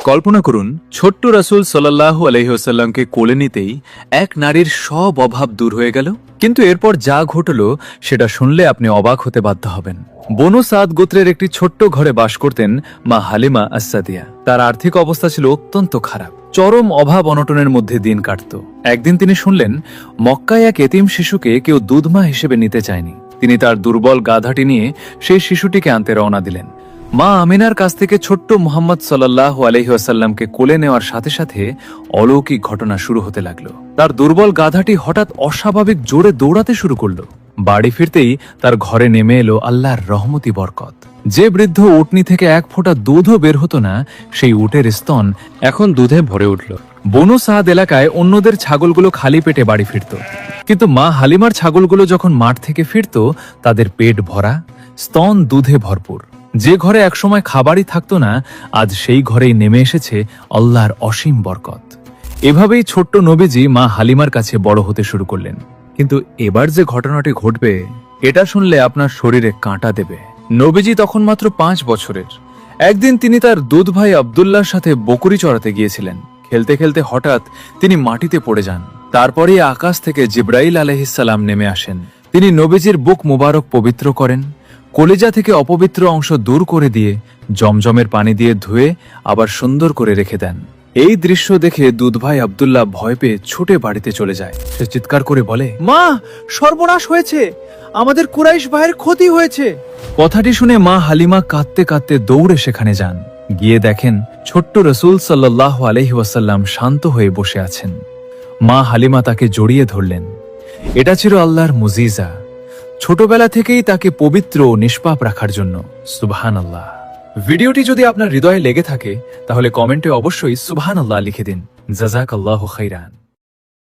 কল্পনা করুন, ছোট্ট রাসূল সাল্লাল্লাহু আলাইহি ওয়াসাল্লামকে কোলে নিতেই এক নারীর সব অভাব দূর হয়ে গেল। কিন্তু এরপর যা ঘটল সেটা শুনলে আপনি অবাক হতে বাধ্য হবেন। বনু সাদ গোত্রের একটি ছোট্ট ঘরে বাস করতেন মা হালিমা আস-সাদিয়া। তার আর্থিক অবস্থা ছিল অত্যন্ত খারাপ, চরম অভাব অনটনের মধ্যে দিন কাটত। একদিন তিনি শুনলেন মক্কায় এক এতিম শিশুকে কেউ দুধমা হিসেবে নিতে চায়নি। তিনি তার দুর্বল গাধাটি নিয়ে সেই শিশুটিকে আনতে রওনা দিলেন। মা আমিনার কাছ থেকে ছোট্ট মুহাম্মদ সাল্লাল্লাহু আলাইহি ওয়াসাল্লামকে কোলে নেওয়ার সাথে সাথে অলৌকিক ঘটনা শুরু হতে লাগলো। তার দুর্বল গাধাটি হঠাৎ অস্বাভাবিক জোরে দৌড়াতে শুরু করলো। বাড়ি ফিরতেই তার ঘরে নেমে এলো আল্লাহর রহমতি বরকত। যে বৃদ্ধ উটনি থেকে এক ফোঁটা দুধও বের হতো না, সেই উটের স্তন এখন দুধে ভরে উঠল। বনু সাদ এলাকায় অন্যদের ছাগলগুলো খালি পেটে বাড়ি ফিরত, কিন্তু মা হালিমার ছাগলগুলো যখন মাঠ থেকে ফিরত তাদের পেট ভরা, স্তন দুধে ভরপুর। যে ঘরে একসময় খাবারই থাকতো না, আজ সেই ঘরেই নেমে এসেছে আল্লাহর অসীম বরকত। এভাবেই ছোট্ট নবীজি মা হালিমার কাছে বড় হতে শুরু করলেন। কিন্তু এবার যে ঘটনাটি ঘটবে, এটা শুনলে আপনার শরীরে কাঁটা দেবে। নবীজি তখন মাত্র 5 বছরের। একদিন তিনি তার দুধ ভাই আব্দুল্লাহর সাথে বকরি চড়াতে গিয়েছিলেন। খেলতে খেলতে হঠাৎ তিনি মাটিতে পড়ে যান। তারপরেই আকাশ থেকে জিবরাইল আলাইহিসসালাম নেমে আসেন। তিনি নবীজির বুক মুবারক পবিত্র করেন, কলিজা থেকে অপবিত্র অংশ দূর করে দিয়ে জমজমের পানি দিয়ে ধুয়ে আবার সুন্দর করে রেখে দেন। এই দৃশ্য দেখে দুধ ভাই আব্দুল্লাহ ভয় পেয়ে ছুটে বাড়িতে চলে যায়। সে চিৎকার করে বলে, মা, সর্বনাশ হয়েছে, আমাদের কুরাইশ ভাইয়ের ক্ষতি হয়েছে। কথাটি শুনে মা হালিমা কাঁদতে কাঁদতে দৌড়ে সেখানে যান। গিয়ে দেখেন ছোট্ট রাসূল সাল্লাল্লাহু আলাইহি ওয়াসাল্লাম শান্ত হয়ে বসে আছেন। মা হালিমা তাকে জড়িয়ে ধরলেন। এটা ছিল আল্লাহর মুজিজা, ছোটবেলা থেকেই তাকে পবিত্র ও নিষ্পাপ রাখার জন্য। সুবহানাল্লাহ। ভিডিওটি যদি আপনার হৃদয়ে লেগে থাকে তাহলে কমেন্টে অবশ্যই সুবহানাল্লাহ লিখে দিন। জাযাকাল্লাহু খাইরান।